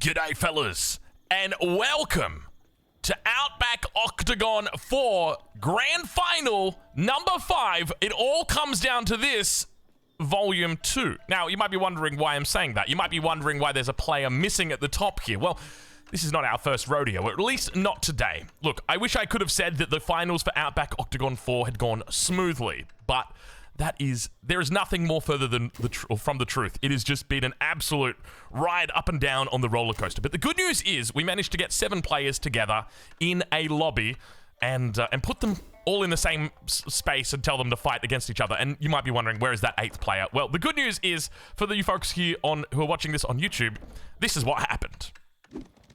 G'day fellas, and welcome to Outback Octagon 4 Grand Final number 5. It all comes down to this, Volume 2. Now, you might be wondering why I'm saying that. You might be wondering why there's a player missing at the top here. Well, this is not our first rodeo, or at least not today. Look, I wish I could have said that the finals for Outback Octagon 4 had gone smoothly, but there is nothing more further than from the truth. It has just been an absolute ride up and down on the roller coaster. But the good news is we managed to get 7 players together in a lobby and put them all in the same space and tell them to fight against each other. And you might be wondering, where is that 8th player? Well, the good news is, for you folks here who are watching this on YouTube, this is what happened.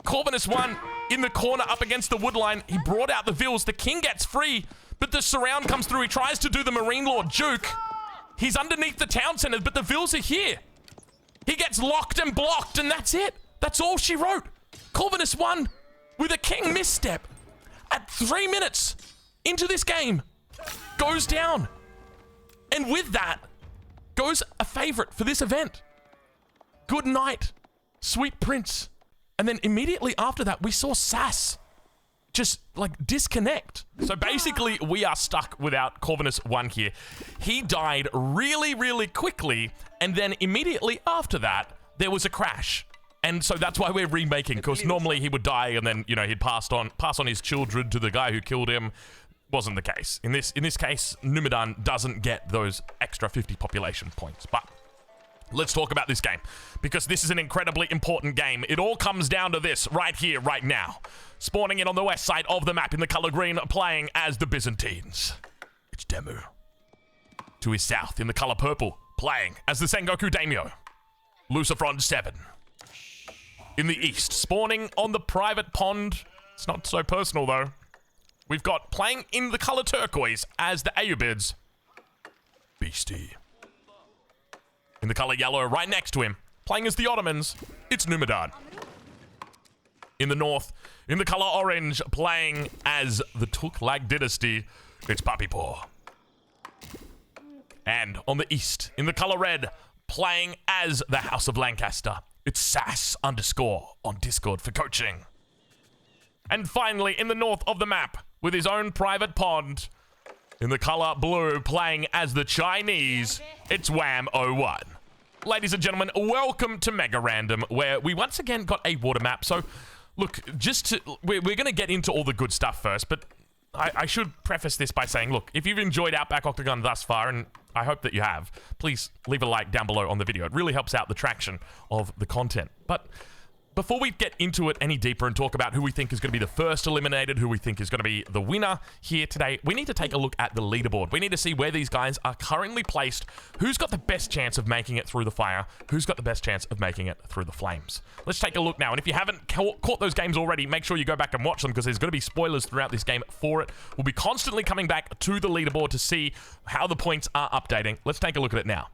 Corvinus won in the corner up against the wood line. He brought out the Vils. The king gets free, but the surround comes through. He tries to do the Marine Lord Duke. He's underneath the town center, but the Vils are here. He gets locked and blocked, and that's it. That's all she wrote. Corvinus won with a king misstep. At 3 minutes into this game, goes down. And with that, goes a favorite for this event. Good night, sweet prince. And then immediately after that, we saw Sass just like disconnect. So basically, we are stuck without Corvinus 1 here. He died really, really quickly, and then immediately after that, there was a crash. And so that's why we're remaking, because normally he would die and then, you know, he'd pass on his children to the guy who killed him. Wasn't the case. In this case, Numidan doesn't get those extra 50 population points. But let's talk about this game, because this is an incredibly important game. It all comes down to this right here, right now. Spawning in on the west side of the map in the color green, playing as the Byzantines. It's Daimyo. To his south in the color purple, playing as the Sengoku Daimyo. Lucifron 7. In the east, spawning on the private pond. It's not so personal though. We've got playing in the color turquoise as the Ayyubids. Beastie. In the color yellow, right next to him, playing as the Ottomans, it's Numidan. In the north, in the color orange, playing as the Tughlag Dynasty, it's Papipo. And on the east, in the color red, playing as the House of Lancaster, it's Sass _ on Discord for coaching. And finally, in the north of the map, with his own private pond, in the color blue, playing as the Chinese, it's Wham01. Ladies and gentlemen, welcome to Mega Random, where we once again got a water map. So, look, we're going to get into all the good stuff first, but I should preface this by saying, look, if you've enjoyed Outback Octagon thus far, and I hope that you have, please leave a like down below on the video. It really helps out the traction of the content. But before we get into it any deeper and talk about who we think is going to be the first eliminated, who we think is going to be the winner here today, we need to take a look at the leaderboard. We need to see where these guys are currently placed, who's got the best chance of making it through the fire, who's got the best chance of making it through the flames. Let's take a look now, and if you haven't caught those games already, make sure you go back and watch them, because there's going to be spoilers throughout this game for it. We'll be constantly coming back to the leaderboard to see how the points are updating. Let's take a look at it now.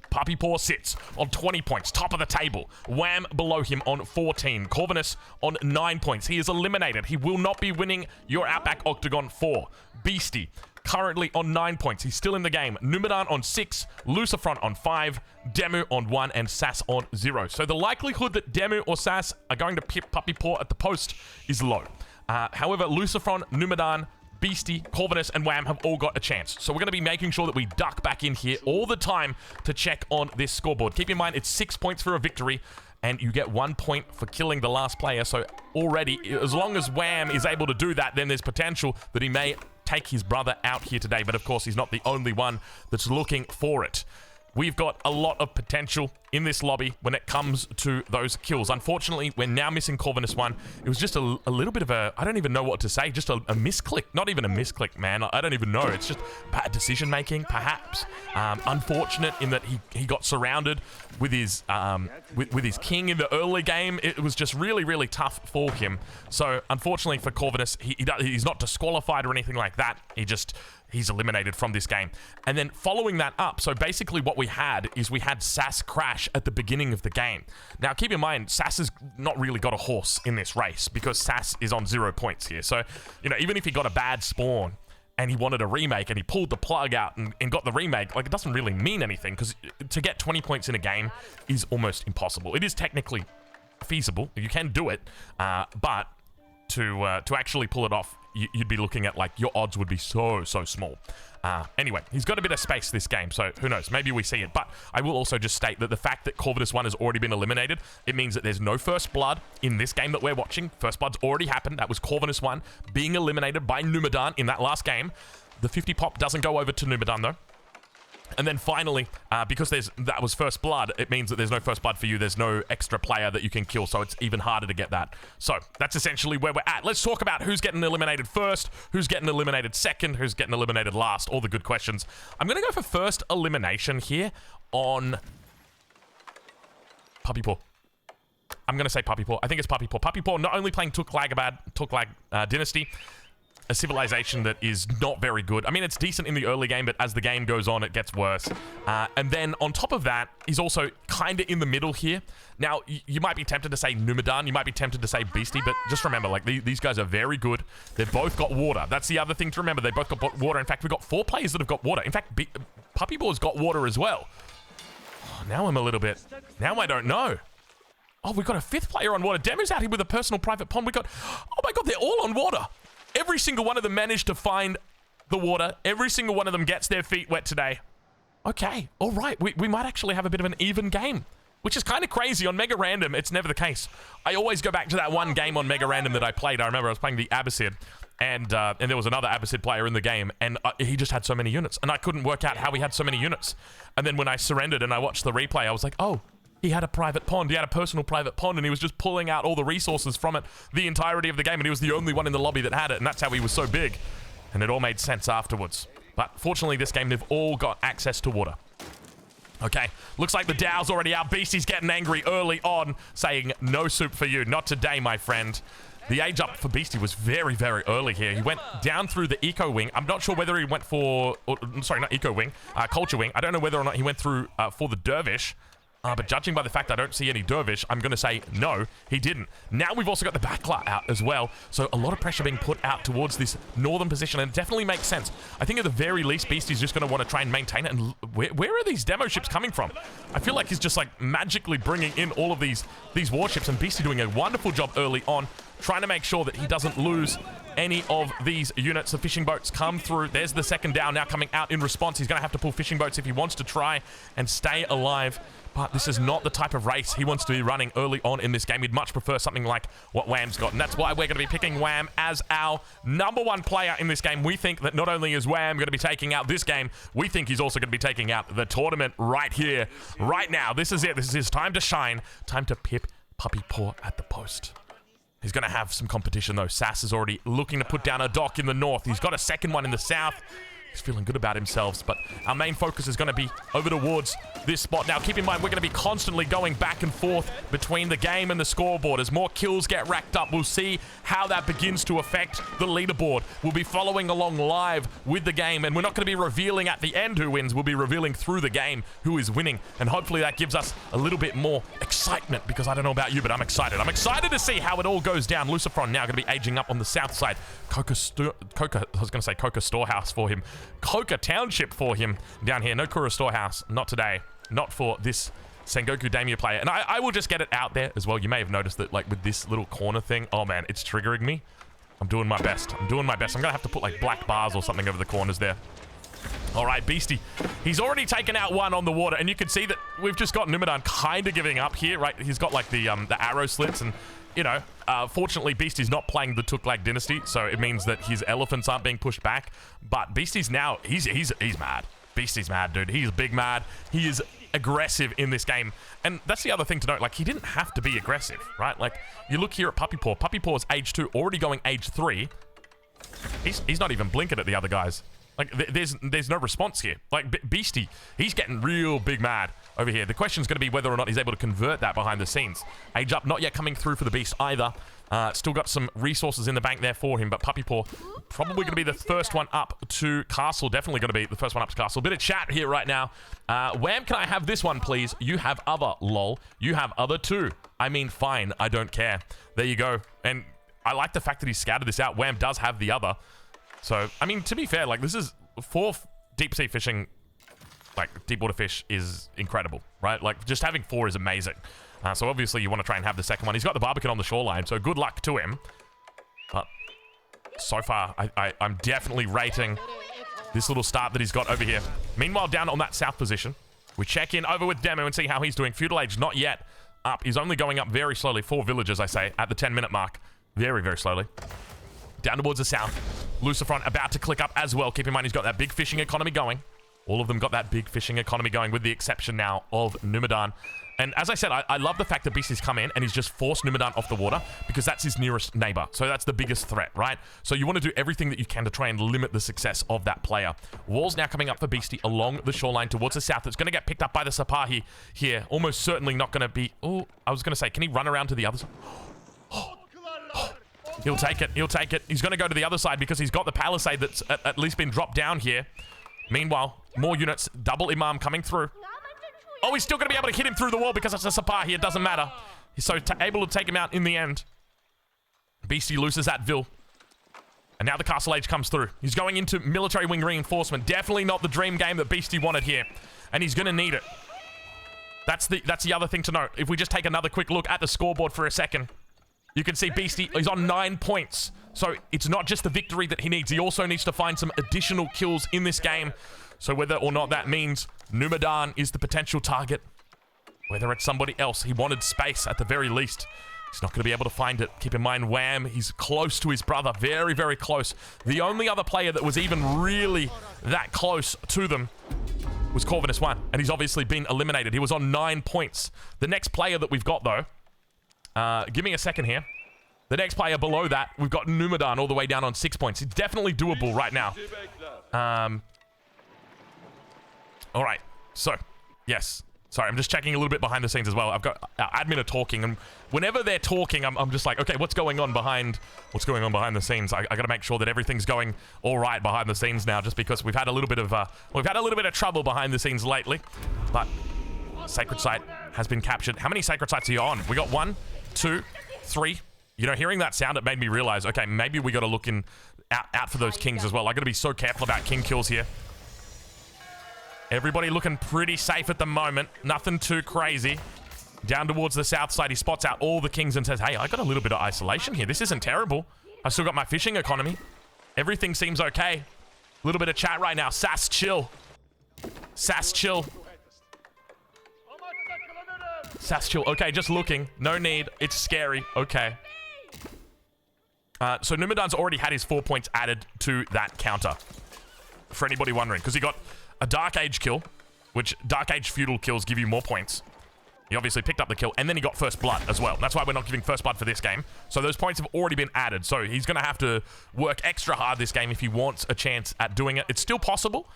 Papipo sits on 20 points, top of the table. Wham below him on 14. Corvinus on 9 points. He is eliminated. He will not be winning your Outback Octagon 4. Beastie currently on 9 points. He's still in the game. Numidan on 6. Lucifron on 5. Daimyo on 1. And Sass on 0. So the likelihood that Daimyo or Sass are going to pip Papipo at the post is low. However, Lucifron, Numidan, Beastie, Corvinus, and Wham have all got a chance. So we're going to be making sure that we duck back in here all the time to check on this scoreboard. Keep in mind, it's 6 points for a victory, and you get 1 point for killing the last player. So already, as long as Wham is able to do that, then there's potential that he may take his brother out here today. But of course, he's not the only one that's looking for it. We've got a lot of potential in this lobby when it comes to those kills. Unfortunately, we're now missing Corvinus 1. It was just a little bit of a, I don't even know what to say, just a misclick. Not even a misclick, man. I don't even know. It's just bad decision making, perhaps. Unfortunate in that he got surrounded with his with his king in the early game. It was just really, really tough for him. So unfortunately for Corvinus, he's not disqualified or anything like that. He's eliminated from this game. And then following that up, so basically what we had Sass crash at the beginning of the game. Now keep in mind, Sass has not really got a horse in this race, because Sass is on 0 points here. So, you know, even if he got a bad spawn and he wanted a remake and he pulled the plug out and got the remake, like, it doesn't really mean anything, because to get 20 points in a game is almost impossible. It is technically feasible. You can do it, but to actually pull it off, you'd be looking at, like, your odds would be so small. Anyway, he's got a bit of space this game, so who knows? Maybe we see it. But I will also just state that the fact that Corvinus 1 has already been eliminated, it means that there's no First Blood in this game that we're watching. First Blood's already happened. That was Corvinus 1 being eliminated by Numidan in that last game. The 50 pop doesn't go over to Numidan, though. And then finally, because that was First Blood, it means that there's no First Blood for you. There's no extra player that you can kill, so it's even harder to get that. So that's essentially where we're at. Let's talk about who's getting eliminated first, who's getting eliminated second, who's getting eliminated last, all the good questions. I'm going to go for first elimination here on Puppy Paw. I'm going to say Puppy Paw. I think it's Puppy Paw. Puppy Paw not only playing Tughlag Dynasty, a civilization that is not very good. I mean, it's decent in the early game, but as the game goes on, it gets worse. And then on top of that, he's also kind of in the middle here. Now, you might be tempted to say Numidan, you might be tempted to say Beastie, but just remember, like, these guys are very good. They've both got water. That's the other thing to remember. They both got water. In fact, we've got 4 players that have got water. In fact, Puppy Ball's got water as well. Oh, now I'm a little bit... Now I don't know. Oh, we've got a 5th player on water. Demo's out here with a personal private pond. We got... Oh my god, they're all on water. Every single one of them managed to find the water. Every single one of them gets their feet wet today. Okay, all right. We might actually have a bit of an even game, which is kind of crazy. On Mega Random, it's never the case. I always go back to that one game on Mega Random that I played. I remember I was playing the Abbasid, and there was another Abbasid player in the game, and he just had so many units, and I couldn't work out how he had so many units. And then when I surrendered and I watched the replay, I was like, oh, he had a private pond. He had a personal private pond, and he was just pulling out all the resources from it the entirety of the game, and he was the only one in the lobby that had it, and that's how he was so big. And it all made sense afterwards. But fortunately, this game, they've all got access to water. Okay, looks like the Dow's already out. Beastie's getting angry early on, saying, no soup for you. Not today, my friend. The age up for Beastie was very early here. He went down through the Eco Wing. I'm not sure whether he went for... sorry, not Eco Wing. Culture Wing. I don't know whether or not he went through for the Dervish. But judging by the fact I don't see any Dervish, I'm going to say no, he didn't. Now we've also got the Backla out as well, so a lot of pressure being put out towards this northern position, and it definitely makes sense. I think at the very least, Beastie's just going to want to try and maintain it, and where are these demo ships coming from? I feel like he's just like magically bringing in all of these warships, and Beastie doing a wonderful job early on, trying to make sure that he doesn't lose any of these units. The fishing boats come through. There's the second Dow now coming out in response. He's going to have to pull fishing boats if he wants to try and stay alive. But this is not the type of race he wants to be running early on in this game. He'd much prefer something like what Wham's got. And that's why we're going to be picking Wham as our #1 player in this game. We think that not only is Wham going to be taking out this game, we think he's also going to be taking out the tournament right here, right now. This is it. This is his time to shine. Time to pip Puppy Paw at the post. He's going to have some competition, though. Sass is already looking to put down a dock in the north. He's got a second one in the south. He's feeling good about himself, but our main focus is going to be over towards this spot. Now, keep in mind, we're going to be constantly going back and forth between the game and the scoreboard. As more kills get racked up, we'll see how that begins to affect the leaderboard. We'll be following along live with the game, and we're not going to be revealing at the end who wins. We'll be revealing through the game who is winning, and hopefully that gives us a little bit more excitement, because I don't know about you, but I'm excited. I'm excited to see how it all goes down. Lucifron now going to be aging up on the south side. Coca Storehouse for him. Coca Township for him down here. No Kura Storehouse, not today. Not for this Sengoku Daimyo player. And I will just get it out there as well. You may have noticed that, like, with this little corner thing, oh man, it's triggering me. I'm doing my best. I'm doing my best. I'm gonna have to put like black bars or something over the corners there. All right, Beastie. He's already taken out one on the water, and you can see that we've just got Numidan kind of giving up here, right? He's got like the arrow slits, and you know, fortunately, Beastie's not playing the Tughlag Dynasty, so it means that his elephants aren't being pushed back. But Beastie's now, he's mad. Beastie's mad, dude. He's big mad. He is aggressive in this game. And that's the other thing to note. Like, he didn't have to be aggressive, right? Like, you look here at Puppy Paw. Puppy Paw's age 2, already going age 3. He's not even blinking at the other guys. Like, there's no response here. Like, Beastie, he's getting real big mad over here. The question's going to be whether or not he's able to convert that behind the scenes. Age up, not yet coming through for the Beast either. Still got some resources in the bank there for him, but Puppy Paw probably going to be the first one up to Castle. Definitely going to be the first one up to Castle. Bit of chat here right now. Wham, can I have this one, please? You have other, lol. You have other too. I mean, fine. I don't care. There you go. And I like the fact that he scattered this out. Wham does have the other. So, I mean, to be fair, like, this is 4 deep sea fishing like, deep water fish is incredible, right? Like, just having 4 is amazing. So obviously you want to try and have the second one. He's got the Barbican on the shoreline, so good luck to him. But so far, I'm definitely rating this little start that he's got over here. Meanwhile, down on that south position, we check in over with Daimyo and see how he's doing. Feudal Age not yet up. He's only going up very slowly. 4 villages, I say, at the 10-minute mark. Very, very slowly. Down towards the south. Lucifron about to click up as well. Keep in mind, he's got that big fishing economy going. All of them got that big fishing economy going, with the exception now of Numidan. And as I said, I love the fact that Beastie's come in and he's just forced Numidan off the water, because that's his nearest neighbor. So that's the biggest threat, right? So you want to do everything that you can to try and limit the success of that player. Walls now coming up for Beastie along the shoreline towards the south. It's going to get picked up by the Sipahi here. Almost certainly not going to be... Oh, I was going to say, can he run around to the other side? He'll take it. He'll take it. He's going to go to the other side because he's got the palisade that's at least been dropped down here. Meanwhile, more units. Double Imam coming through. Oh, he's still going to be able to hit him through the wall because it's a Sipahi. It doesn't matter. He's so able to take him out in the end. Beastie loses that Vil. And now the Castle Age comes through. He's going into military wing reinforcement. Definitely not the dream game that Beastie wanted here. And he's going to need it. That's the other thing to note. If we just take another quick look at the scoreboard for a second, you can see Beastie, he's on 9 points. So it's not just the victory that he needs. He also needs to find some additional kills in this game. So whether or not that means Numidan is the potential target, whether it's somebody else, he wanted space at the very least. He's not going to be able to find it. Keep in mind, Wham, he's close to his brother. Very, very close. The only other player that was even really that close to them was Corvinus 1. And he's obviously been eliminated. He was on 9 points. The next player that we've got, though, give me a second here. The next player below that, we've got Numidan all the way down on 6 points. It's definitely doable right now. All right. So, yes. Sorry, I'm just checking a little bit behind the scenes as well. I've got our admin are talking, and whenever they're talking, I'm just like, okay, what's going on behind the scenes? I got to make sure that everything's going all right behind the scenes now, just because we've had a little bit of trouble behind the scenes lately. But Sacred Site has been captured. How many Sacred Sites are you on? We got 1, 2, 3. You know, hearing that sound, it made me realize, okay, maybe we got to look out for those kings as well. I got to be so careful about king kills here. Everybody looking pretty safe at the moment. Nothing too crazy. Down towards the south side, he spots out all the kings and says, hey, I got a little bit of isolation here. This isn't terrible. I still got my fishing economy. Everything seems okay. A little bit of chat right now. Sass chill. Sass chill. Sass chill. Okay, just looking. No need. It's scary. Okay. So Numidan's already had his 4 points added to that counter. For anybody wondering. Because he got a Dark Age kill, which Dark Age feudal kills give you more points. He obviously picked up the kill, and then he got First Blood as well. That's why we're not giving First Blood for this game. So those points have already been added. So he's going to have to work extra hard this game if he wants a chance at doing it. It's still possible.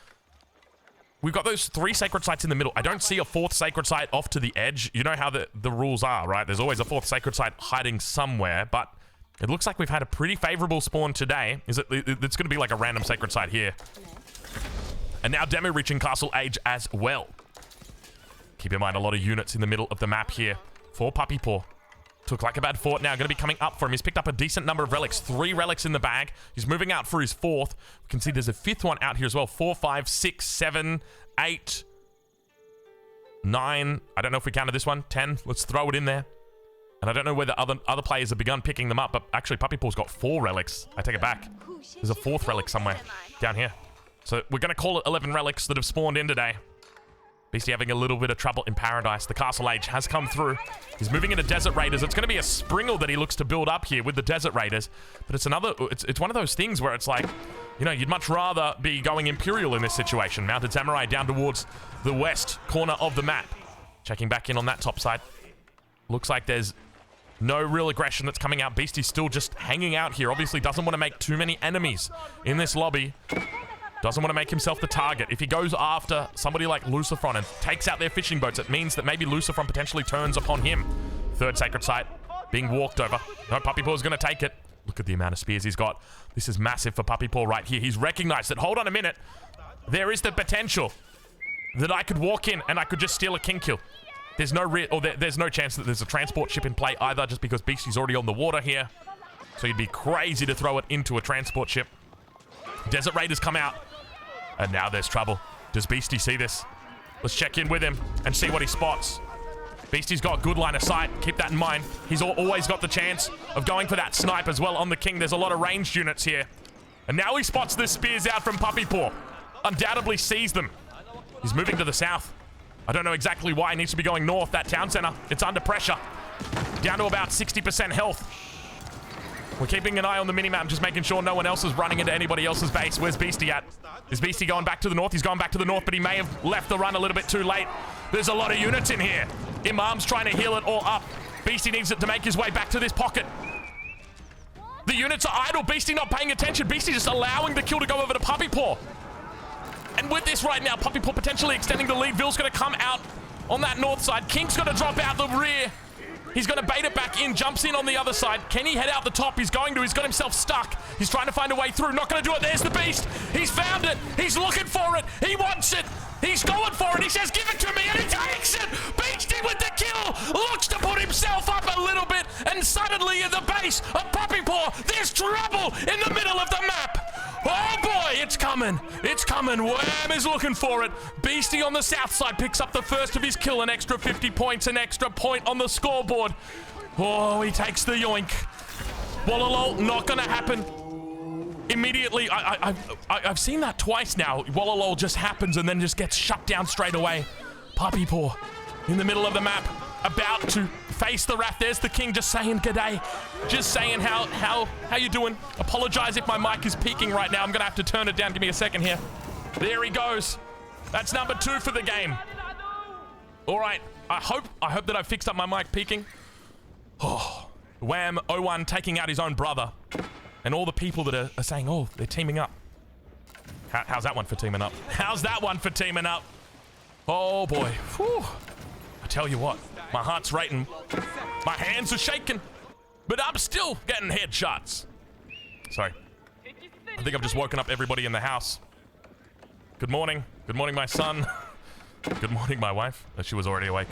We've got those 3 Sacred Sites in the middle. I don't see a 4th Sacred Site off to the edge. You know how the rules are, right? There's always a 4th Sacred Site hiding somewhere, but it looks like we've had a pretty favorable spawn today. It's going to be like a random Sacred Site here. And now Daimyo reaching Castle Age as well. Keep in mind, a lot of units in the middle of the map here for Puppy Paw. Tughlag a bad fort now, going to be coming up for him. He's picked up a decent number of relics. 3 relics in the bag. He's moving out for his 4th. We can see there's a 5th one out here as well. 4, 5, 6, 7, 8, 9. I don't know if we counted this one. 10. Let's throw it in there. And I don't know whether other players have begun picking them up, but actually Puppy Paw's got 4 relics. I take it back. There's a 4th relic somewhere down here. So we're going to call it 11 relics that have spawned in today. Beastie having a little bit of trouble in Paradise. The Castle Age has come through. He's moving into Desert Raiders. It's going to be a Springle that he looks to build up here with the Desert Raiders. But it's one of those things where it's like, you know, you'd much rather be going Imperial in this situation. Mounted Samurai down towards the west corner of the map. Checking back in on that top side. Looks like there's no real aggression that's coming out. Beastie's still just hanging out here. Obviously doesn't want to make too many enemies in this lobby. Doesn't want to make himself the target. If he goes after somebody like Lucifron and takes out their fishing boats, it means that maybe Lucifron potentially turns upon him. 3rd Sacred Site being walked over. No, Puppy Paw's going to take it. Look at the amount of spears he's got. This is massive for Puppy Paw right here. He's recognized that, hold on a minute, there is the potential that I could walk in and I could just steal a king kill. There's no there's no chance that there's a transport ship in play either, just because Beastie's already on the water here. So you'd be crazy to throw it into a transport ship. Desert Raiders come out. And now there's trouble. Does Beastie see this? Let's check in with him and see what he spots. Beastie's got good line of sight. Keep that in mind. He's always got the chance of going for that snipe as well on the king. There's a lot of ranged units here. And now he spots the spears out from Puppy Paw. Undoubtedly sees them. He's moving to the south. I don't know exactly why. He needs to be going north. That town center, it's under pressure. Down to about 60% health. We're keeping an eye on the minimap, just making sure no one else is running into anybody else's base. Where's Beastie at? Is Beastie going back to the north? He's going back to the north, but he may have left the run a little bit too late. There's a lot of units in here. Imam's trying to heal it all up. Beastie needs it to make his way back to this pocket. The units are idle. Beastie not paying attention. Beastie just allowing the kill to go over to Puppy Paw. And with this right now, Puppy Paw potentially extending the lead. Ville's going to come out on that north side. King's going to drop out the rear. He's going to bait it back in, jumps in on the other side. Can he head out the top? He's going to. He's got himself stuck. He's trying to find a way through. Not going to do it. There's the beast. He's found it. He's looking for it. He wants it. He's going for it. He says, give it to me, and he takes it. Beastie with the kill. Looks to put himself up a little bit, and suddenly in the base of Puppy Paw, there's trouble in the middle of the map. Oh boy, it's coming. It's coming. Wham is looking for it. Beastie on the south side picks up the first of his kill. An extra 50 points, an extra point on the scoreboard. Oh, he takes the yoink. Wallalol, not gonna happen. Immediately, I've seen that twice now. Wallalol just happens and then just gets shut down straight away. Puppy Paw in the middle of the map, about to face the wrath. There's the king just saying g'day. Just saying how you doing? Apologize if my mic is peaking right now. I'm gonna have to turn it down. Give me a second here. There he goes. That's number 2 for the game. All right, I hope that I've fixed up my mic peaking. Oh, Wham 01 taking out his own brother. And all the people that are saying, oh, they're teaming up. How's that one for teaming up? How's that one for teaming up? Oh boy. Whew. I tell you what, my heart's racing. My hands are shaking. But I'm still getting headshots. Sorry. I think I've just woken up everybody in the house. Good morning. Good morning, my son. Good morning, my wife. She was already awake.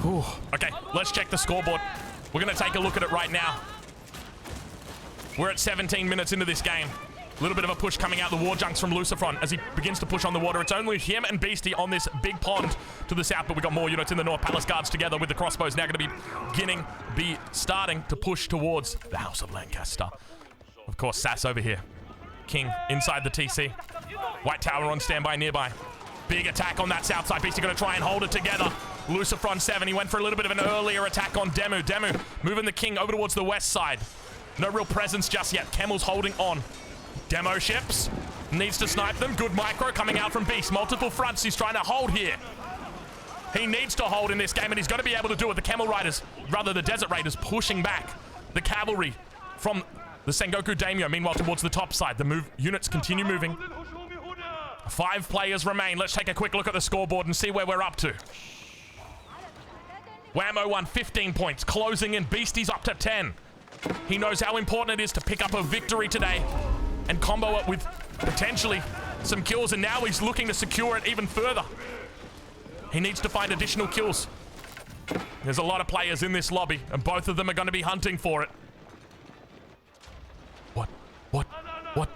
Whew. Okay, let's check the scoreboard. We're going to take a look at it right now. We're at 17 minutes into this game. A little bit of a push coming out the war junks from Lucifron as he begins to push on the water. It's only him and Beastie on this big pond to the south, but we've got more units in the north. Palace guards together with the crossbows now going to be starting to push towards the House of Lancaster. Of course, Sass over here. King inside the TC. White Tower on standby nearby. Big attack on that south side. Beastie going to try and hold it together. Lucifron 7. He went for a little bit of an earlier attack on Demu. Demu moving the king over towards the west side. No real presence just yet. Camel's holding on. Demo ships. Needs to snipe them. Good micro coming out from Beast. Multiple fronts he's trying to hold here. He needs to hold in this game, and he's going to be able to do it. The Camel Riders, rather the Desert Raiders, pushing back the cavalry from the Sengoku Daimyo. Meanwhile, towards the top side, the units continue moving. 5 players remain. Let's take a quick look at the scoreboard and see where we're up to. Wham 01, 15 points. Closing in. Beastie's up to 10. He knows how important it is to pick up a victory today and combo it with potentially some kills, and now he's looking to secure it even further. He needs to find additional kills. There's a lot of players in this lobby, and both of them are going to be hunting for it. What? Why? What?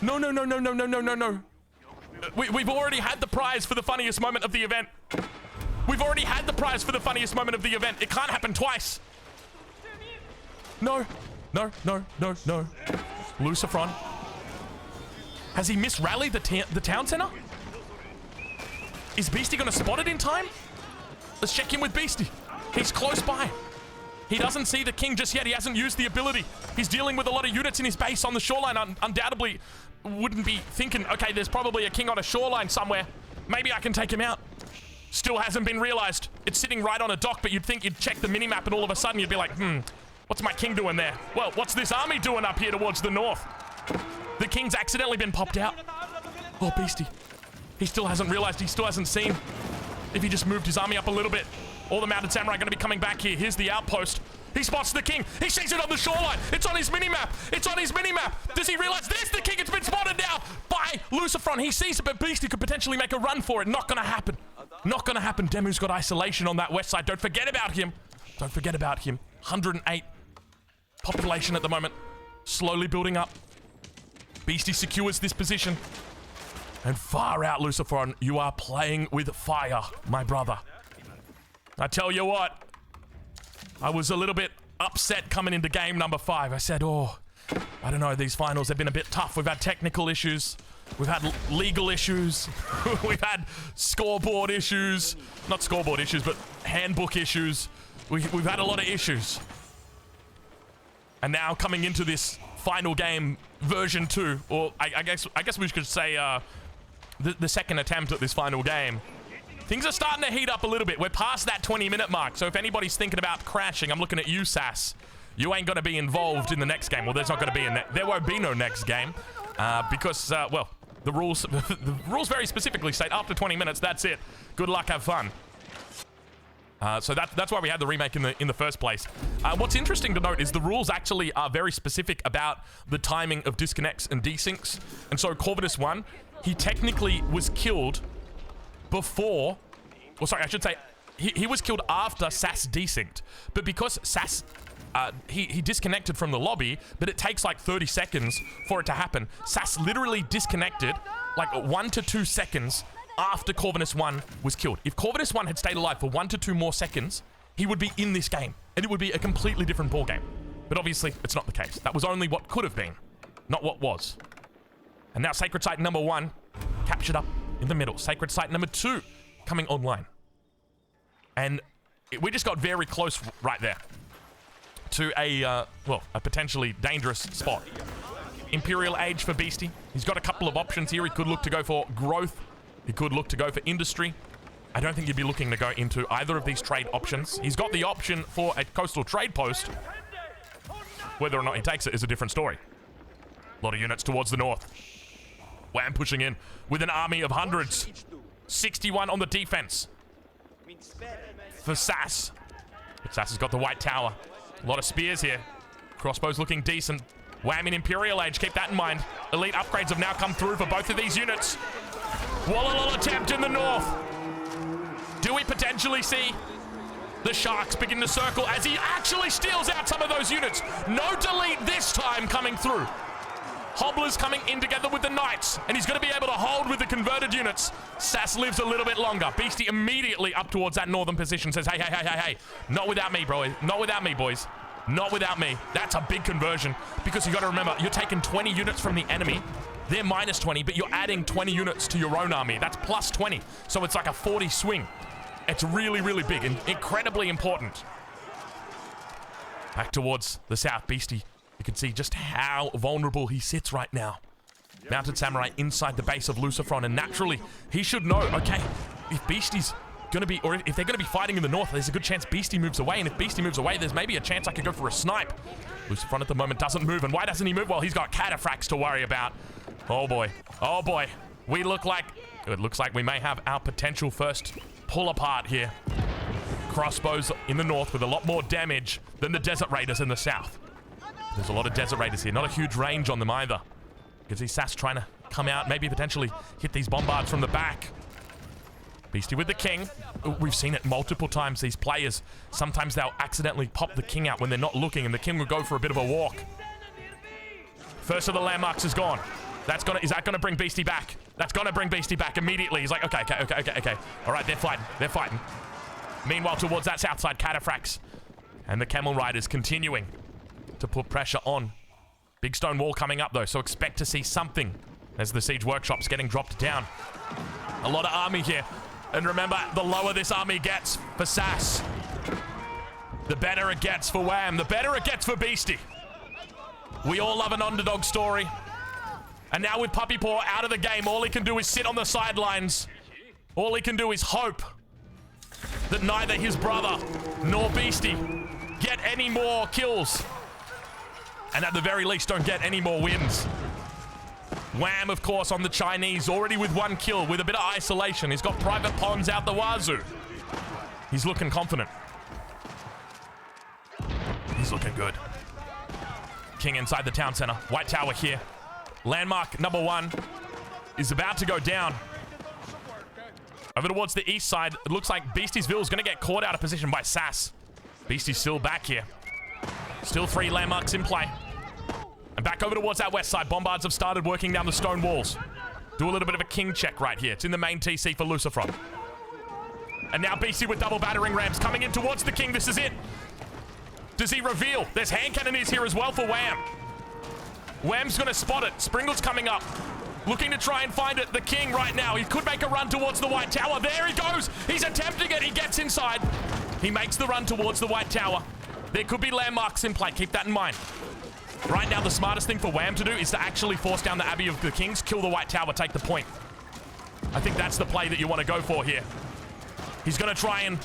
No. We've already had the prize for the funniest moment of the event. We've already had the prize for the funniest moment of the event. It can't happen twice. No. Lucifron. Has he misrallied the town center? Is Beastie going to spot it in time? Let's check in with Beastie. He's close by. He doesn't see the king just yet. He hasn't used the ability. He's dealing with a lot of units in his base on the shoreline. Undoubtedly wouldn't be thinking, okay, there's probably a king on a shoreline somewhere. Maybe I can take him out. Still hasn't been realized. It's sitting right on a dock, but you'd think you'd check the minimap and all of a sudden you'd be like, what's my king doing there? Well, what's this army doing up here towards the north? The king's accidentally been popped out. Oh, Beastie. He still hasn't realized. He still hasn't seen. If he just moved his army up a little bit, all the mounted samurai are going to be coming back here. Here's the outpost. He spots the king. He sees it on the shoreline. It's on his minimap. Does he realize there's the king? It's been spotted now by Lucifron. He sees it, but Beastie could potentially make a run for it. Not going to happen. Not going to happen. Demu's got isolation on that west side. Don't forget about him. 108 population at the moment. Slowly building up. Beastie secures this position. And far out, Luciferon, you are playing with fire, my brother. I tell you what, I was a little bit upset coming into game number 5. I said, oh, I don't know, these finals have been a bit tough. We've had technical issues. We've had legal issues. We've had scoreboard issues. Not scoreboard issues, but handbook issues. We've had a lot of issues. And now coming into this final game, version 2, or I guess we could say the second attempt at this final game, things are starting to heat up a little bit. We're past that 20-minute mark, so if anybody's thinking about crashing, I'm looking at you, Sass. You ain't going to be involved in the next game. Well, there's not going to be there won't be no next game because, well, the rules very specifically state after 20 minutes, that's it. Good luck, have fun. So that's why we had the remake in the first place. What's interesting to note is the rules actually are very specific about the timing of disconnects and desyncs. And so Corvinus 1, he technically was killed before, well, sorry, I should say he was killed after Sass desynced. But because Sass, he disconnected from the lobby, but it takes like 30 seconds for it to happen. Sass literally disconnected like 1 to 2 seconds after Corvinus 1 was killed. If Corvinus 1 had stayed alive for 1 to 2 more seconds, he would be in this game, and it would be a completely different ball game. But obviously, it's not the case. That was only what could have been, not what was. And now Sacred Site number 1 captured up in the middle. Sacred Site number 2 coming online. And we just got very close right there to a potentially dangerous spot. Imperial Age for Beastie. He's got a couple of options here. He could look to go for growth. He could look to go for industry. I don't think he'd be looking to go into either of these trade options. He's got the option for a coastal trade post. Whether or not he takes it is a different story. A lot of units towards the north. Wham pushing in with an army of hundreds. 61 on the defense for Sass. But Sass has got the white tower. A lot of spears here. Crossbows looking decent. Wham in Imperial Age, keep that in mind. Elite upgrades have now come through for both of these units. Wallaloll attempt in the north. Do we potentially see the Sharks begin to circle as he actually steals out some of those units? No delete this time coming through. Hobbler's coming in together with the Knights, and he's going to be able to hold with the converted units. Sass lives a little bit longer. Beastie immediately up towards that northern position says, hey, not without me, bro. Not without me, boys. Not without me. That's a big conversion because you got to remember, you're taking 20 units from the enemy. They're minus 20, but you're adding 20 units to your own army. That's plus 20. So it's like a 40 swing. It's really, really big and incredibly important. Back towards the south, Beastie. You can see just how vulnerable he sits right now. Mounted Samurai inside the base of Luciferon, and naturally, he should know, okay, if Beastie's going to be, or if they're going to be fighting in the north, there's a good chance Beastie moves away, and if Beastie moves away, there's maybe a chance I could go for a snipe. Luciferon at the moment doesn't move, and why doesn't he move? Well, he's got cataphracts to worry about. Oh boy. Oh boy. It looks like we may have our potential first pull apart here. Crossbows in the north with a lot more damage than the Desert Raiders in the south. There's a lot of Desert Raiders here. Not a huge range on them either. You can see Sass trying to come out, maybe potentially hit these bombards from the back. Beastie with the king. We've seen it multiple times, these players. Sometimes they'll accidentally pop the king out when they're not looking, and the king will go for a bit of a walk. First of the landmarks is gone. Is that gonna bring Beastie back? That's gonna bring Beastie back immediately. He's like, okay. All right, they're fighting. Meanwhile, towards that south side, cataphracts and the camel riders continuing to put pressure on. Big stone wall coming up though, so expect to see something as the siege workshop's getting dropped down. A lot of army here. And remember, the lower this army gets for Sass, the better it gets for Wham, the better it gets for Beastie. We all love an underdog story. And now with Puppy Paw out of the game, all he can do is sit on the sidelines. All he can do is hope that neither his brother nor Beastie get any more kills. And at the very least, don't get any more wins. Wham, of course, on the Chinese, already with 1 kill, with a bit of isolation. He's got private ponds out the wazoo. He's looking confident. He's looking good. King inside the town center. White tower here. Landmark number 1 is about to go down. Over towards the east side, it looks like Beastiesville is going to get caught out of position by Sass. Beastie's still back here. Still 3 landmarks in play. And back over towards that west side. Bombards have started working down the stone walls. Do a little bit of a king check right here. It's in the main TC for Lucifron. And now BC with double battering rams coming in towards the king. This is it. Does he reveal? There's hand cannoneers here as well for Wham. Wham's gonna spot it. Springle's coming up. Looking to try and find it. The king right now. He could make a run towards the White Tower. There he goes. He's attempting it. He gets inside. He makes the run towards the White Tower. There could be landmarks in play. Keep that in mind. Right now, the smartest thing for Wham to do is to actually force down the Abbey of the Kings, kill the White Tower, take the point. I think that's the play that you want to go for here. He's going to try and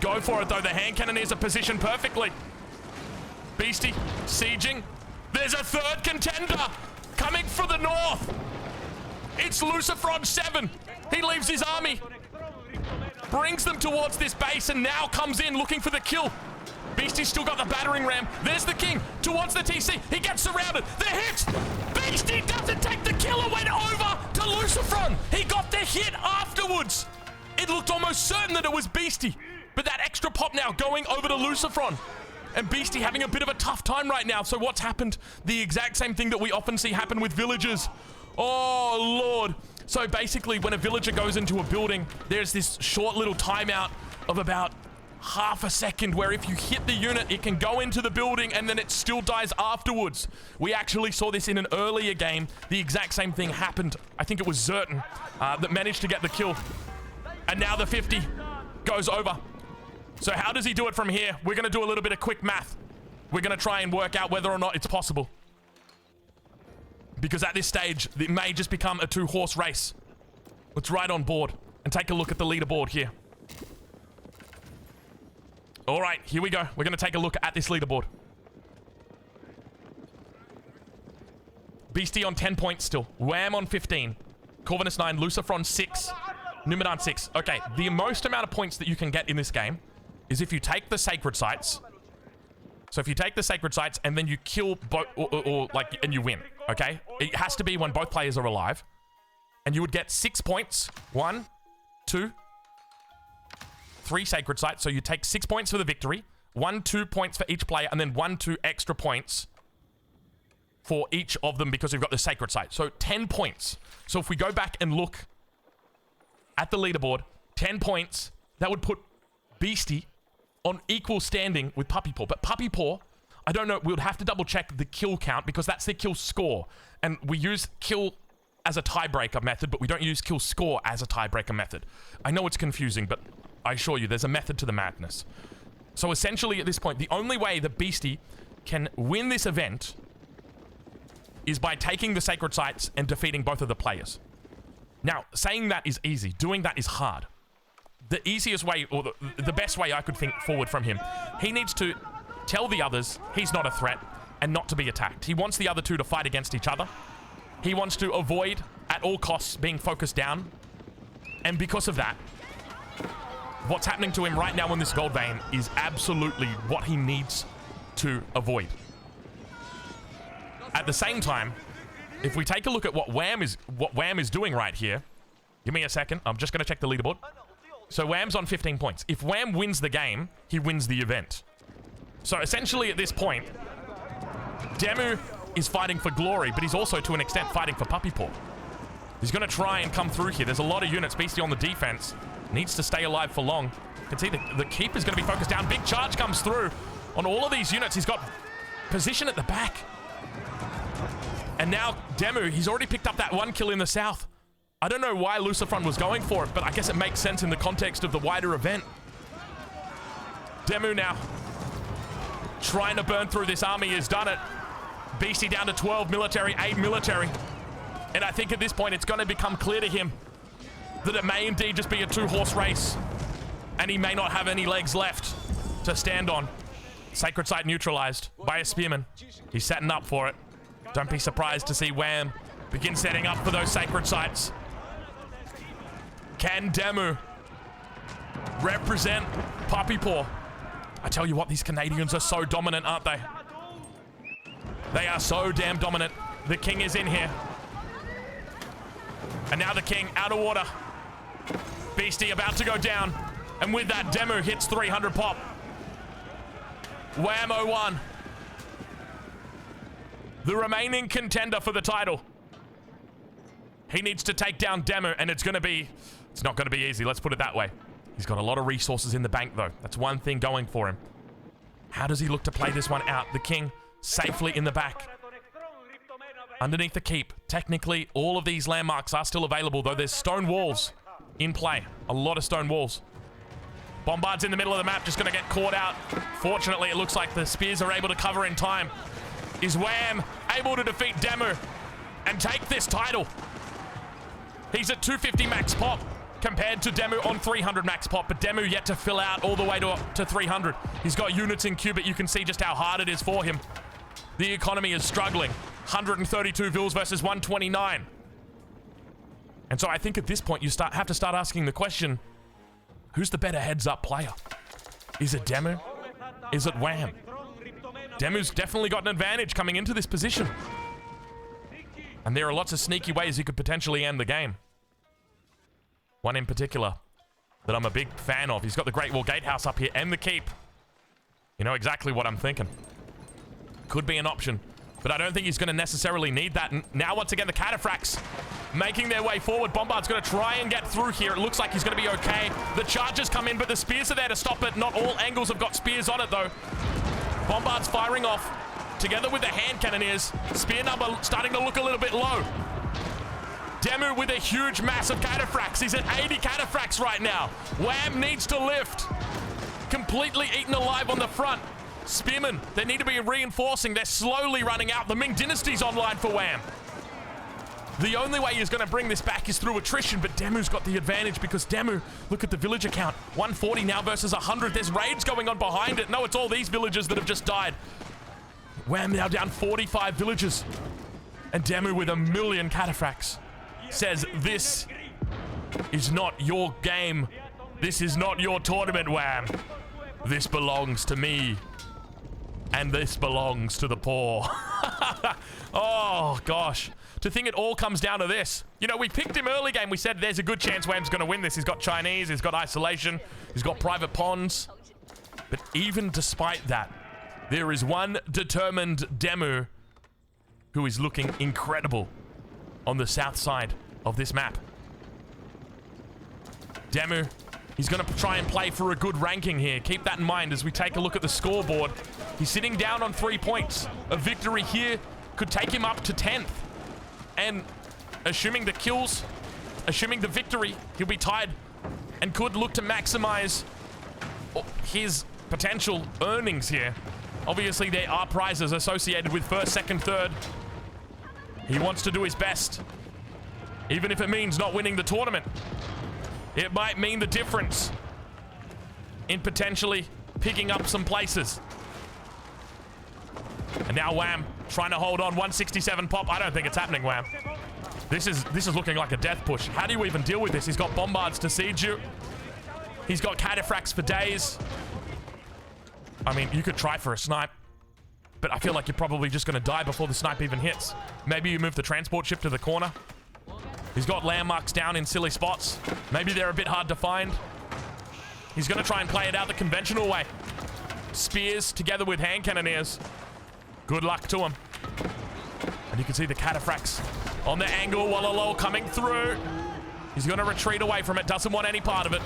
go for it, though. The hand cannoneers are positioned perfectly. Beastie, sieging. There's a third contender coming for the north. It's Lucifron 7. He leaves his army, brings them towards this base, and now comes in looking for the kill. Beastie's still got the battering ram. There's the king towards the TC. He gets surrounded. The hit. Beastie doesn't take the kill. It went over to Lucifron. He got the hit afterwards. It looked almost certain that it was Beastie, but that extra pop now going over to Lucifron. And Beastie having a bit of a tough time right now. So what's happened? The exact same thing that we often see happen with villagers. Oh, Lord. So basically, when a villager goes into a building, there's this short little timeout of about half a second where if you hit the unit, it can go into the building and then it still dies afterwards. We actually saw this in an earlier game. The exact same thing happened. I think it was Zertan that managed to get the kill. And now the 50 goes over. So how does he do it from here? We're going to do a little bit of quick math. We're going to try and work out whether or not it's possible. Because at this stage, it may just become a 2-horse race. Let's ride on board and take a look at the leaderboard here. All right, here we go. We're going to take a look at this leaderboard. Beastie on 10 points still. Wham on 15. Corvinus 9. Lucifron 6. Numedan 6. Okay, the most amount of points that you can get in this game is if you take the sacred sites. So if you take the sacred sites and then you kill both, and you win, okay? It has to be when both players are alive. And you would get 6 points. 1, 2, 3 sacred sites. So you take 6 points for the victory, 1, 2 points for each player, and then 1, 2 extra points for each of them because you've got the sacred site. So 10 points. So if we go back and look at the leaderboard, 10 points, that would put Beastie on equal standing with Puppy Paw. But Puppy Paw, I don't know, we would have to double check the kill count because that's the kill score. And we use kill as a tiebreaker method, but we don't use kill score as a tiebreaker method. I know it's confusing, but I assure you, there's a method to the madness. So essentially, at this point, the only way that Beastie can win this event is by taking the sacred sites and defeating both of the players. Now, saying that is easy. Doing that is hard. The easiest way, or the best way I could think forward from him, he needs to tell the others he's not a threat and not to be attacked. He wants the other two to fight against each other. He wants to avoid, at all costs, being focused down. And because of that, what's happening to him right now in this gold vein is absolutely what he needs to avoid. At the same time, if we take a look at what Wham is doing right here, give me a second. I'm just going to check the leaderboard. So Wham's on 15 points. If Wham wins the game, he wins the event. So essentially at this point, Demu is fighting for glory, but he's also to an extent fighting for Puppy Paw. He's going to try and come through here. There's a lot of units. Beastie on the defense. Needs to stay alive for long. You can see the keep is going to be focused down. Big charge comes through on all of these units. He's got position at the back. And now Demu, he's already picked up that 1 kill in the south. I don't know why Lucifron was going for it, but I guess it makes sense in the context of the wider event. Demu now trying to burn through this army. Has done it. Beastie down to 12 military, 8 military. And I think at this point it's going to become clear to him that it may indeed just be a 2-horse race. And he may not have any legs left to stand on. Sacred site neutralized by a spearman. He's setting up for it. Don't be surprised to see Wham begin setting up for those sacred sites. Can Demu represent Puppy Paw? I tell you what, these Canadians are so dominant, aren't they? They are so damn dominant. The king is in here. And now the king out of water. Beastie about to go down. And with that, Demu hits 300 pop. Wham 01 the remaining contender for the title. He needs to take down Daimyo, and it's not going to be easy, let's put it that way. He's got a lot of resources in the bank, though. That's one thing going for him. How does he look to play this one out? The king safely in the back. Underneath the keep. Technically, all of these landmarks are still available, though there's stone walls in play. A lot of stone walls. Bombard's in the middle of the map, just going to get caught out. Fortunately, it looks like the spears are able to cover in time. Is Wham able to defeat Daimyo and take this title? He's at 250 max pop compared to Daimyo on 300 max pop, but Daimyo yet to fill out all the way to 300. He's got units in queue, but you can see just how hard it is for him. The economy is struggling. 132 vills versus 129. And so I think at this point you have to start asking the question, who's the better heads-up player? Is it Daimyo? Is it Wham? Daimyo's definitely got an advantage coming into this position. And there are lots of sneaky ways he could potentially end the game. One in particular that I'm a big fan of. He's got the Great Wall Gatehouse up here and the keep. You know exactly what I'm thinking. Could be an option, but I don't think he's going to necessarily need that. And now, once again, the cataphracts making their way forward. Bombard's going to try and get through here. It looks like he's going to be okay. The charges come in, but the spears are there to stop it. Not all angles have got spears on it, though. Bombard's firing off together with the hand cannoneers. Spear number starting to look a little bit low. Daimyo with a huge mass of cataphracts. He's at 80 cataphracts right now. Wham needs to lift. Completely eaten alive on the front. Spearmen, they need to be reinforcing. They're slowly running out. The Ming Dynasty's online for Wham. The only way he's going to bring this back is through attrition, but Daimyo's got the advantage because Daimyo, look at the villager count. 140 now versus 100. There's raids going on behind it. No, it's all these villagers that have just died. Wham now down 45 villagers. And Daimyo with 1 million cataphracts says, this is not your game. This is not your tournament, Wham. This belongs to me. And this belongs to the poor. Oh, gosh. To think it all comes down to this. You know, we picked him early game. We said there's a good chance Wham's going to win this. He's got Chinese, he's got isolation, he's got private ponds. But even despite that, there is one determined Daimyo who is looking incredible on the south side of this map. Daimyo, he's going to try and play for a good ranking here. Keep that in mind as we take a look at the scoreboard. He's sitting down on 3 points. A victory here could take him up to 10th. And assuming the kills, assuming the victory, he'll be tied and could look to maximize his potential earnings here. Obviously, there are prizes associated with first, second, third. He wants to do his best, even if it means not winning the tournament. It might mean the difference in potentially picking up some places. And now Wham trying to hold on. 167 pop. I don't think it's happening, Wham. This is looking like a death push. How do you even deal with this? He's got bombards to siege you. He's got cataphracts for days. I mean, you could try for a snipe, but I feel like you're probably just going to die before the snipe even hits. Maybe you move the transport ship to the corner. He's got landmarks down in silly spots. Maybe they're a bit hard to find. He's going to try and play it out the conventional way. Spears together with hand cannoneers. Good luck to him. And you can see the cataphracts on the angle. Wallalol coming through. He's going to retreat away from it. Doesn't want any part of it.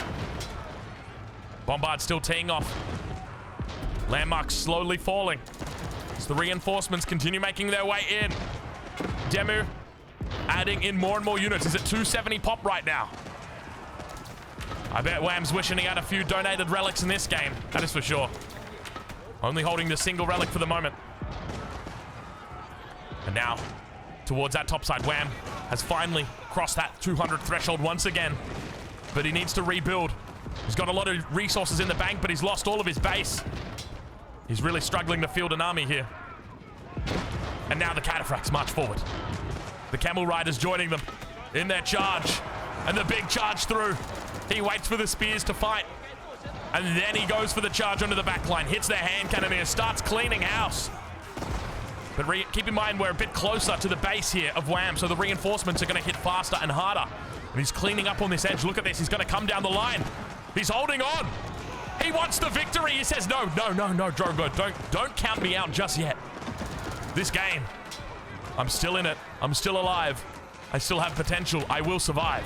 Bombard still teeing off. Landmarks slowly falling as the reinforcements continue making their way in. Daimyo adding in more and more units. He's at 270 pop right now. I bet Wham's wishing he had a few donated relics in this game. That is for sure. Only holding the single relic for the moment. And now, towards that top side, Wham has finally crossed that 200 threshold once again. But he needs to rebuild. He's got a lot of resources in the bank, but he's lost all of his base. He's really struggling to field an army here. And now the cataphracts march forward. The camel riders joining them in their charge. And the big charge through. He waits for the spears to fight. And then he goes for the charge onto the back line. Hits their hand cannoneer. Starts cleaning house. But keep in mind, we're a bit closer to the base here of Wham, so the reinforcements are going to hit faster and harder. And he's cleaning up on this edge. Look at this. He's going to come down the line. He's holding on. He wants the victory. He says, no, Drogo, don't count me out just yet. This game I'm still in it. I'm still alive. I still have potential. I will survive.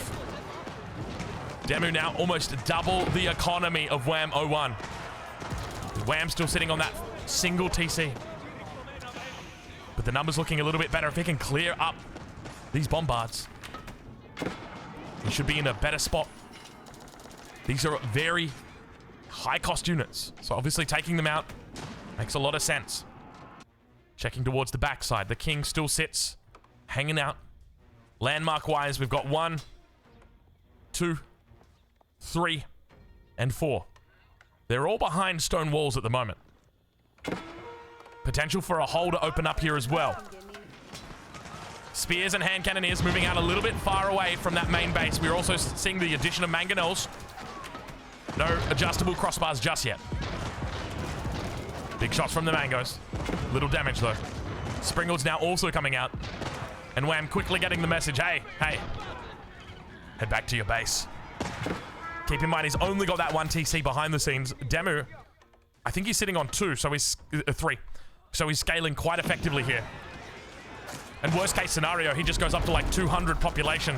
Daimyo now almost double the economy of Wham 01. Wham still sitting on that single TC. But the number's looking a little bit better. If he can clear up these bombards, he should be in a better spot. These are very high-cost units, so obviously taking them out makes a lot of sense. Checking towards the backside. The king still sits, hanging out. Landmark-wise, we've got 1, 2, 3, and 4. They're all behind stone walls at the moment. Potential for a hole to open up here as well. Spears and hand cannoneers moving out a little bit far away from that main base. We're also seeing the addition of mangonels. No adjustable crossbars just yet. Big shots from the mangoes. Little damage though. Springalds now also coming out. And Wham quickly getting the message. Hey, hey. Head back to your base. Keep in mind, he's only got that 1 TC behind the scenes. Daimyo, I think he's sitting on 2, so he's 3. So he's scaling quite effectively here. And worst case scenario, he just goes up to like 200 population.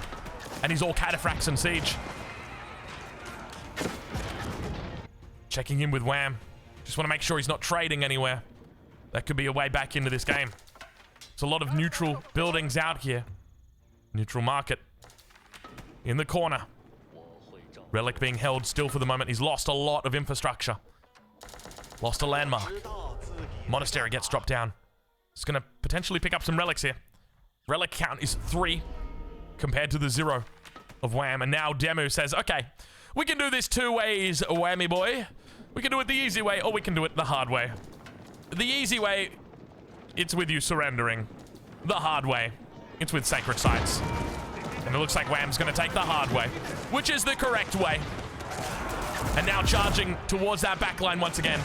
And he's all cataphracts and siege. Checking in with Wham. Just want to make sure he's not trading anywhere. That could be a way back into this game. There's a lot of neutral buildings out here. Neutral market. In the corner. Relic being held still for the moment. He's lost a lot of infrastructure. Lost a landmark. Monastery gets dropped down. It's going to potentially pick up some relics here. Relic count is 3 compared to the 0 of Wham. And now Daimyo says, okay, we can do this 2 ways, Whammy boy. We can do it the easy way, or we can do it the hard way. The easy way, it's with you surrendering. The hard way, it's with sacred sites. And it looks like Wham's going to take the hard way, which is the correct way. And now charging towards that backline once again.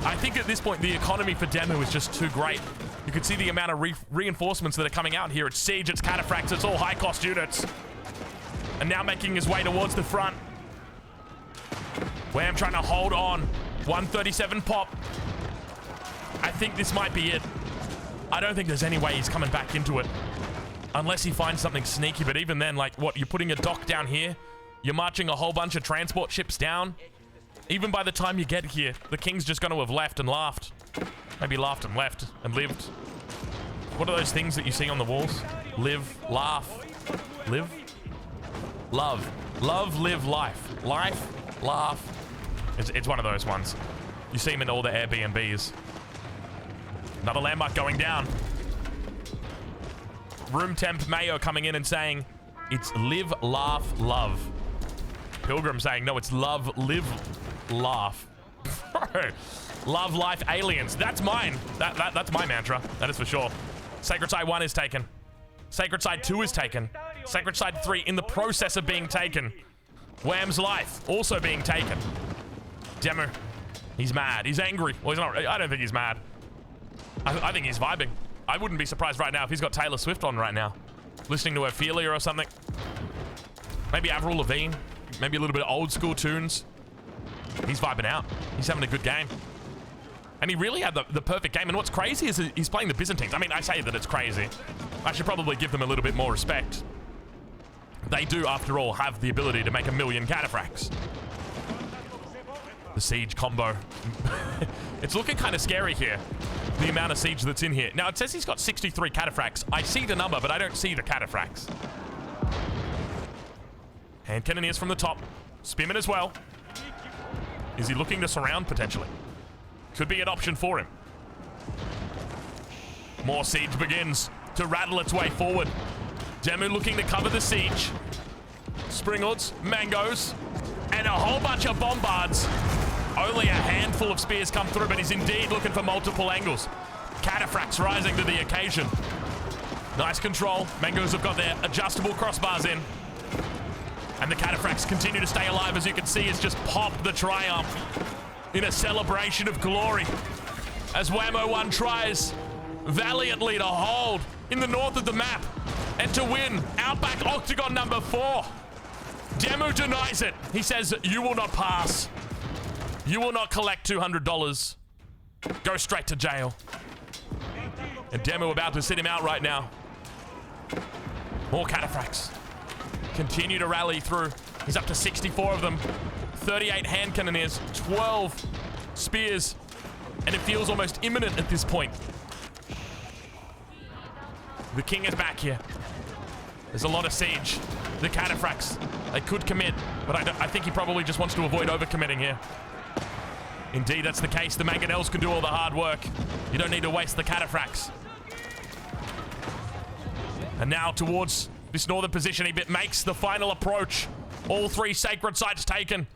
I think at this point, the economy for Daimyo is just too great. You can see the amount of reinforcements that are coming out here. It's siege, it's cataphracts, it's all high-cost units. And now making his way towards the front. Wham trying to hold on. 137 pop. I think this might be it. I don't think there's any way he's coming back into it. Unless he finds something sneaky, but even then, like, what, you're putting a dock down here? You're marching a whole bunch of transport ships down? Even by the time you get here, the king's just going to have left and laughed. Maybe laughed and left and lived. What are those things that you see on the walls? Live, laugh, live, love. Love, live, life. Life, laugh. It's one of those ones. You see them in all the Airbnbs. Another landmark going down. Room temp Mayo coming in and saying, it's live, laugh, love. Pilgrim saying, no, it's love, live, laugh. Love, life, aliens. That's mine. That's my mantra. That is for sure. Sacred Side 1 is taken. Sacred Side 2 is taken. Sacred Side 3 in the process of being taken. Wham's life also being taken. Daimyo, he's mad. He's angry. Well, he's not. I don't think he's mad. I think he's vibing. I wouldn't be surprised right now if he's got Taylor Swift on right now. Listening to Ophelia or something. Maybe Avril Lavigne. Maybe a little bit of old school tunes. He's vibing out. He's having a good game. And he really had the perfect game. And what's crazy is he's playing the Byzantines. I mean, I say that it's crazy. I should probably give them a little bit more respect. They do, after all, have the ability to make 1 million cataphracts. The siege combo. It's looking kind of scary here. The amount of siege that's in here. Now, it says he's got 63 cataphracts. I see the number, but I don't see the cataphracts. Hand cannoneers from the top. Spearmen as well. Is he looking to surround, potentially? Could be an option for him. More siege begins to rattle its way forward. Daimyo looking to cover the siege. Springalds, mangoes, and a whole bunch of bombards. Only a handful of spears come through, but he's indeed looking for multiple angles. Cataphracts rising to the occasion. Nice control. Mangoes have got their adjustable crossbars in. And the cataphracts continue to stay alive. As you can see, it's just popped the triumph in a celebration of glory. As Wham 01 tries valiantly to hold in the north of the map and to win Outback Octagon number 4. Daimyo denies it. He says, you will not pass. You will not collect $200. Go straight to jail. And Daimyo about to sit him out right now. More cataphracts. Continue to rally through. He's up to 64 of them. 38 hand cannoneers, 12 spears, and it feels almost imminent at this point. The king is back here. There's a lot of siege. The cataphracts, they could commit, but I think he probably just wants to avoid overcommitting here. Indeed, that's the case. The mangonels can do all the hard work. You don't need to waste the cataphracts. And now towards this northern position, he makes the final approach. All 3 sacred sites taken.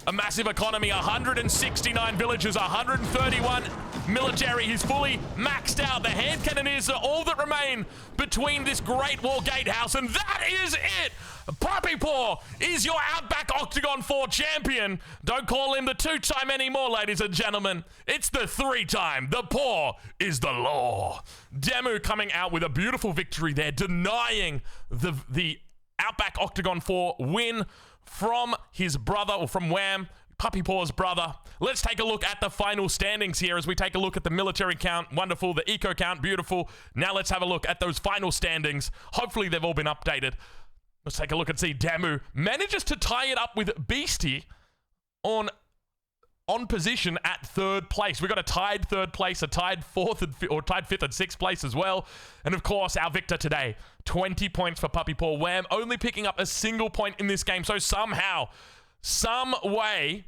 A massive economy, 169 villages, 131 military. He's fully maxed out. The hand cannoneers are all that remain between this Great Wall gatehouse, and that is it! Puppy Paw is your Outback Octagon 4 champion. Don't call him the 2-time anymore, ladies and gentlemen. It's the 3-time. The Paw is the law. Daimyo coming out with a beautiful victory there, denying the Outback Octagon 4 win from his brother, or from Wham, Puppy Paw's brother. Let's take a look at the final standings here as we take a look at the military count. Wonderful. The eco count, beautiful. Now let's have a look at those final standings. Hopefully they've all been updated. Let's take a look and see. Daimyo manages to tie it up with Beastie on position at 3rd place. We got a tied 3rd place, a tied 4th or tied 5th and 6th place as well. And of course, our victor today, 20 points for Puppy Paw. Wham only picking up a single point in this game. So somehow, some way,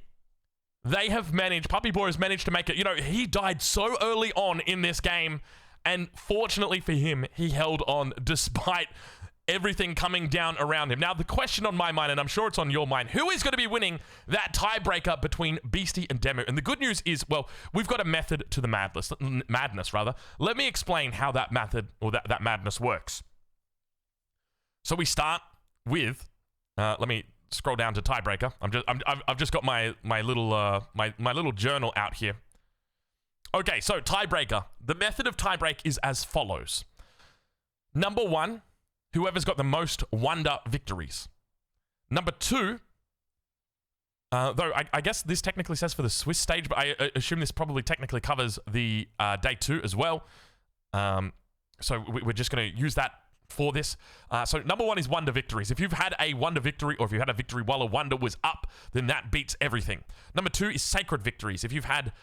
they have managed, Puppy Paw has managed to make it. You know, he died so early on in this game, and fortunately for him, he held on despite everything coming down around him. Now, the question on my mind, and I'm sure it's on your mind, who is going to be winning that tiebreaker between Beastie and Daimyo? And the good news is, well, we've got a method to the madness, rather. Let me explain how that method, or that madness works. So we start with, let me scroll down to tiebreaker. I've just got my little my little journal out here. Okay, so tiebreaker. The method of tiebreak is as follows. Number 1, whoever's got the most wonder victories. Number 2, though I guess this technically says for the Swiss stage, but I assume this probably technically covers the day 2 as well. So we're just going to use that for this. So number 1 is wonder victories. If you've had a wonder victory, or if you had a victory while a wonder was up, then that beats everything. Number 2 is sacred victories. If you've had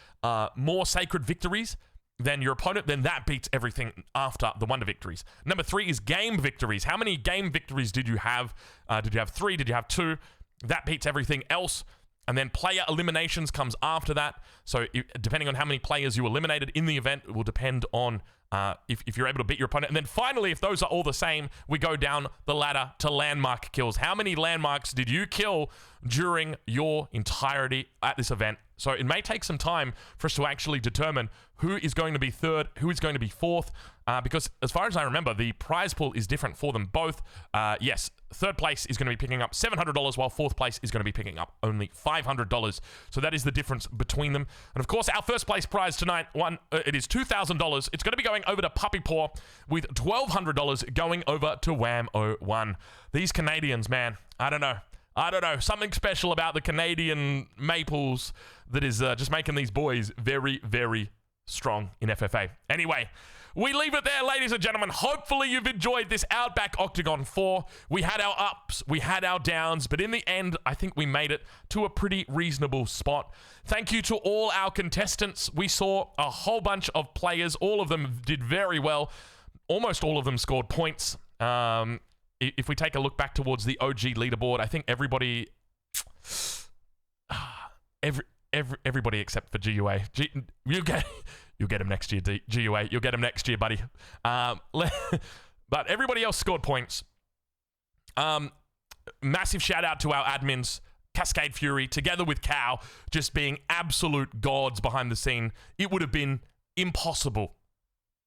more sacred victories than your opponent, then that beats everything after the wonder victories. Number 3 is game victories. How many game victories did you have? Did you have 3? Did you have 2? That beats everything else. And then player eliminations comes after that. So depending on how many players you eliminated in the event, it will depend on if you're able to beat your opponent. And then finally, if those are all the same, we go down the ladder to landmark kills. How many landmarks did you kill during your entirety at this event? So it may take some time for us to actually determine who is going to be 3rd, who is going to be 4th, because as far as I remember, the prize pool is different for them both. Yes, 3rd place is going to be picking up $700, while 4th place is going to be picking up only $500. So that is the difference between them. And of course, our 1st place prize tonight, it is $2,000. It's going to be going over to Puppy Paw, with $1,200 going over to Wham01. These Canadians, man, I don't know. Something special about the Canadian maples that is just making these boys very, very strong in FFA. Anyway, we leave it there, ladies and gentlemen. Hopefully you've enjoyed this Outback Octagon 4. We had our ups, we had our downs, but in the end, I think we made it to a pretty reasonable spot. Thank you to all our contestants. We saw a whole bunch of players. All of them did very well. Almost all of them scored points. If we take a look back towards the OG leaderboard, I think everybody, everybody except for GUA, you'll get him next year. GUA, you'll get him next year, buddy. But everybody else scored points. Massive shout out to our admins, Cascade Fury, together with Cow, just being absolute gods behind the scene. It would have been impossible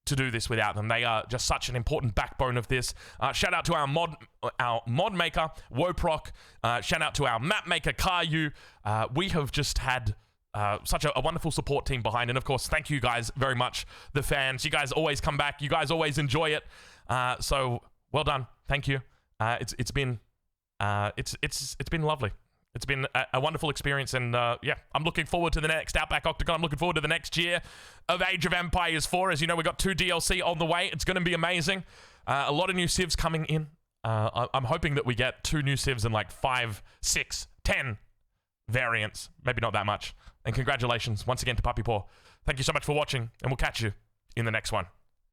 to do this without them. They are just such an important backbone of this. Shout out to our mod maker, Woproc. Shout out to our map maker, Caillou. We have just had such a wonderful support team behind. And of course, thank you guys very much, the fans. You guys always come back. You guys always enjoy it. So well done. Thank you. It's been lovely. It's been a wonderful experience, and yeah, I'm looking forward to the next Outback Octagon. I'm looking forward to the next year of Age of Empires 4. As you know, we got 2 DLC on the way. It's going to be amazing. A lot of new civs coming in. I'm hoping that we get 2 new civs and like 5, 6, 10 variants. Maybe not that much. And congratulations once again to Puppy Paw. Thank you so much for watching, and we'll catch you in the next one.